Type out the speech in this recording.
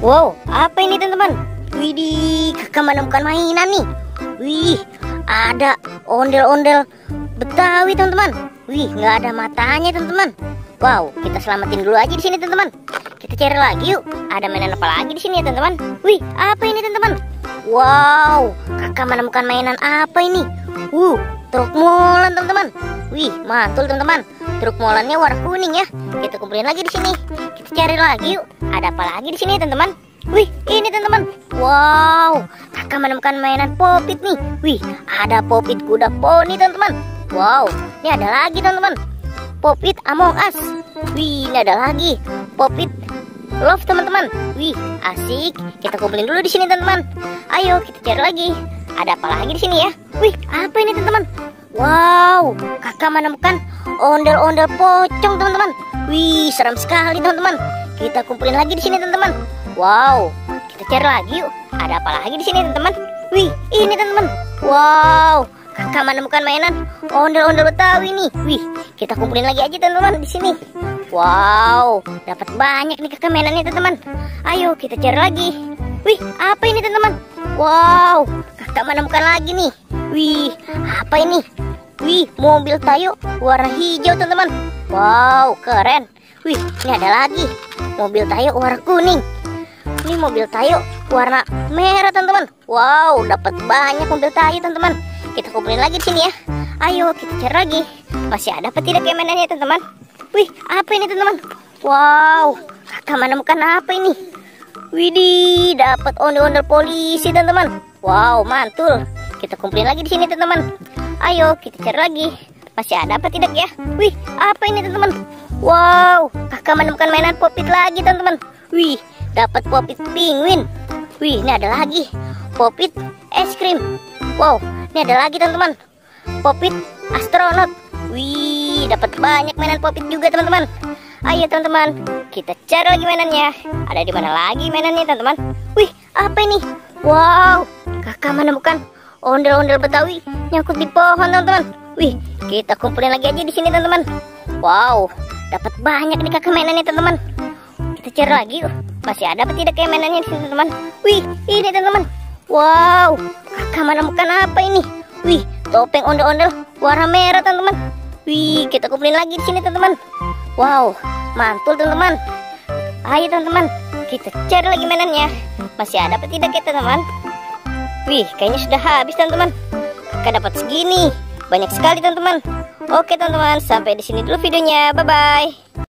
Wow, apa ini teman-teman? Widih, kakak menemukan mainan nih. Wih, ada ondel-ondel Betawi teman-teman. Wih, nggak ada matanya teman-teman. Wow, kita selamatin dulu aja di sini teman-teman. Kita cari lagi yuk. Ada mainan apa lagi di sini ya teman-teman? Wih, apa ini teman-teman? Wow, kakak menemukan mainan apa ini? Truk molen teman-teman. Wih, mantul teman-teman. Truk molennya warna kuning ya. Kita kumpulin lagi di sini. Kita cari lagi yuk. Ada apa lagi di sini teman-teman? Wih, ini teman-teman. Wow, kakak menemukan mainan popit nih. Wih, ada popit kuda poni teman-teman. Wow, ini ada lagi teman-teman. Popit Among Us. Wih, ini ada lagi. Popit Love teman-teman. Wih, asik. Kita kumpulin dulu di sini teman-teman. Ayo kita cari lagi. Ada apa lagi di sini ya? Wih, apa ini teman-teman? Wow, kakak menemukan ondel-ondel pocong teman-teman. Wih, seram sekali teman-teman. Kita kumpulin lagi di sini teman-teman. Wow, kita cari lagi yuk. Ada apa lagi di sini teman-teman? Wih, ini teman-teman. Wow, kakak menemukan mainan ondel-ondel Betawi nih. Wih, kita kumpulin lagi aja teman-teman di sini. Wow, dapat banyak nih kakak mainannya teman-teman. Ayo kita cari lagi. Wih, apa ini teman-teman? Wow, kakak menemukan lagi nih. Wih, apa ini? Wih, mobil Tayo warna hijau teman-teman. Wow, keren. Wih, ini ada lagi. Mobil Tayo warna kuning. Ini mobil Tayo warna merah teman-teman. Wow, dapat banyak mobil Tayo teman-teman. Kita kumpulin lagi di sini ya. Ayo kita cari lagi. Masih ada apa tidak ya mainannya teman-teman? Wih, apa ini teman-teman? Wow, kakak menemukan apa ini? Widih, dapat ondel-ondel polisi teman-teman. Wow, mantul. Kita kumpulin lagi di sini teman-teman. Ayo kita cari lagi. Masih ada apa tidak ya? Wih, apa ini teman-teman? Wow, kakak menemukan mainan popit lagi teman-teman. Wih, dapat popit penguin. Wih, ini ada lagi. Popit es krim. Wow, ini ada lagi teman-teman. Popit astronot. Wih, dapat banyak mainan popit juga teman-teman. Ayo teman-teman, kita cari lagi mainannya. Ada di mana lagi mainannya teman-teman? Wih, apa ini? Wow, kakak menemukan ondel-ondel Betawi nyangkut di pohon teman-teman. Wih, kita kumpulin lagi aja di sini teman-teman. Wow, dapat banyak nih kakak mainannya teman-teman. Kita cari lagi yuk. Masih ada apa tidak kayak mainannya di sini teman-teman? Wih, ini teman-teman. Wow, kakak menemukan apa ini? Wih, topeng ondel-ondel warna merah teman-teman. Wih, kita kumpulin lagi di sini teman-teman. Wow, mantul teman-teman. Ayo teman-teman, kita cari lagi mainannya. Masih ada apa tidak ya teman-teman? Wih, kayaknya sudah habis teman-teman. Kakak dapat segini. Banyak sekali teman-teman. Oke teman-teman, sampai di sini dulu videonya. Bye-bye.